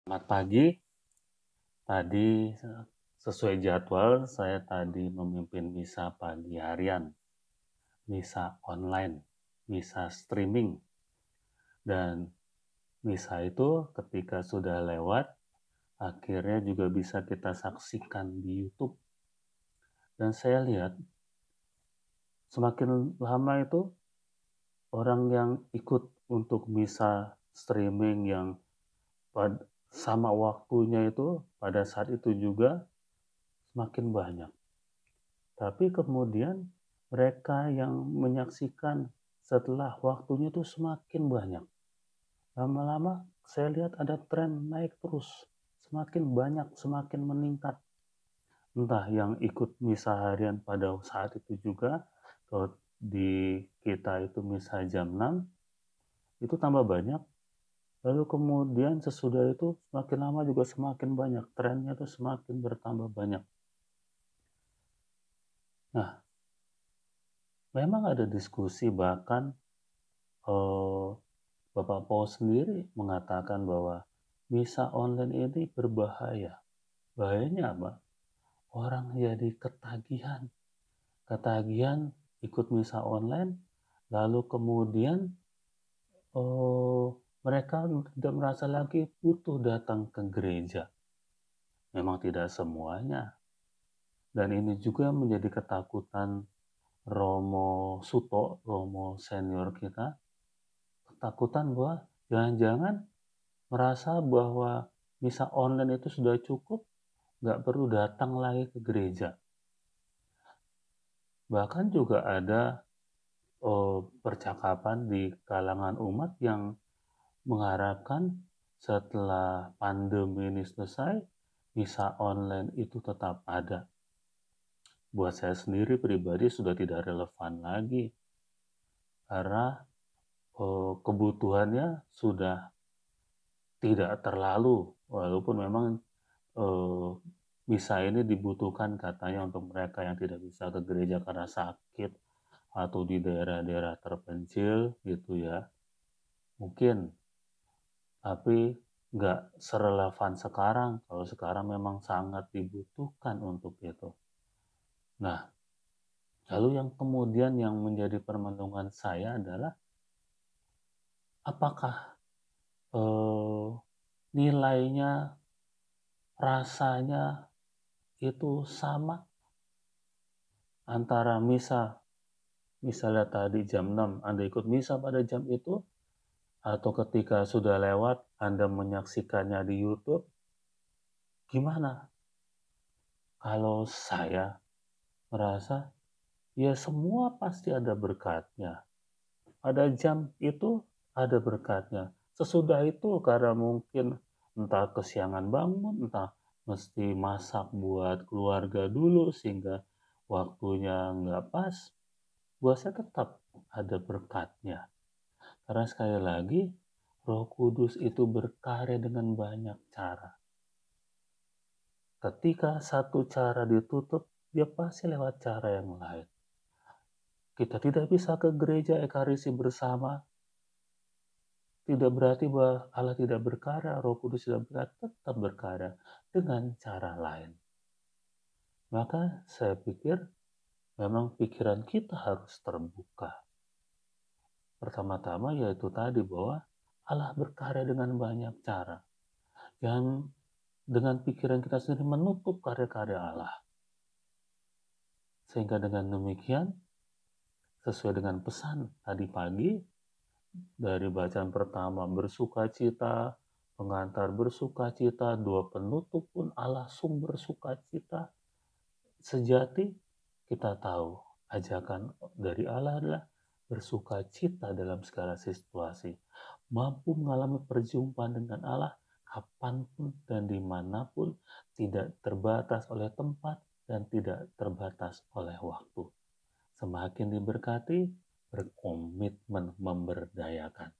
Selamat pagi. Tadi sesuai jadwal saya tadi memimpin misa pagi harian, misa online, misa streaming. Dan misa itu ketika sudah lewat, akhirnya juga bisa kita saksikan di YouTube. Dan saya lihat semakin lama itu orang yang ikut untuk misa streaming yang sama waktunya itu pada saat itu juga semakin banyak. Tapi kemudian mereka yang menyaksikan setelah waktunya itu semakin banyak. Lama-lama saya lihat ada tren naik terus. Semakin banyak, semakin meningkat. Entah yang ikut misa harian pada saat itu juga, kalau di kita itu misa jam 6, itu tambah banyak. Lalu kemudian sesudah itu semakin lama juga semakin banyak. Trennya itu semakin bertambah banyak. Nah, memang ada diskusi bahkan Bapak Paus sendiri mengatakan bahwa misa online ini berbahaya. Bahayanya apa? Orang jadi ketagihan. Ketagihan ikut misa online, lalu kemudian mereka tidak merasa lagi butuh datang ke gereja. Memang tidak semuanya. Dan ini juga menjadi ketakutan Romo Suto, Romo senior kita, ketakutan bahwa jangan-jangan merasa bahwa misa online itu sudah cukup, nggak perlu datang lagi ke gereja. Bahkan juga ada percakapan di kalangan umat yang mengharapkan setelah pandemi ini selesai, misa online itu tetap ada. Buat saya sendiri pribadi sudah tidak relevan lagi, karena kebutuhannya sudah tidak terlalu, walaupun memang misa ini dibutuhkan katanya untuk mereka yang tidak bisa ke gereja karena sakit atau di daerah-daerah terpencil gitu ya. Mungkin, tapi nggak serelevan sekarang. Kalau sekarang memang sangat dibutuhkan untuk itu. Nah, lalu yang kemudian yang menjadi permenungan saya adalah apakah nilainya, rasanya itu sama antara misa. Misalnya tadi jam 6 Anda ikut misa pada jam itu, atau ketika sudah lewat Anda menyaksikannya di YouTube, gimana? Kalau saya merasa, ya semua pasti ada berkatnya. Pada jam itu ada berkatnya. Sesudah itu karena mungkin entah kesiangan bangun, entah mesti masak buat keluarga dulu sehingga waktunya nggak pas, buat saya tetap ada berkatnya. Karena sekali lagi, Roh Kudus itu berkarya dengan banyak cara. Ketika satu cara ditutup, dia pasti lewat cara yang lain. Kita tidak bisa ke gereja ekaristi bersama, tidak berarti bahwa Allah tidak berkarya, Roh Kudus tidak berkarya, tetap berkarya dengan cara lain. Maka saya pikir memang pikiran kita harus terbuka. Pertama-tama yaitu tadi bahwa Allah berkarya dengan banyak cara. Jangan dengan pikiran kita sendiri menutup karya-karya Allah. Sehingga dengan demikian, sesuai dengan pesan tadi pagi, dari bacaan pertama bersukacita, pengantar bersukacita, dua penutup pun Allah sumber sukacita. Sejati kita tahu ajakan dari Allah adalah bersukacita dalam segala situasi, mampu mengalami perjumpaan dengan Allah kapanpun dan dimanapun, tidak terbatas oleh tempat dan tidak terbatas oleh waktu. Semakin diberkati, berkomitmen memberdayakan.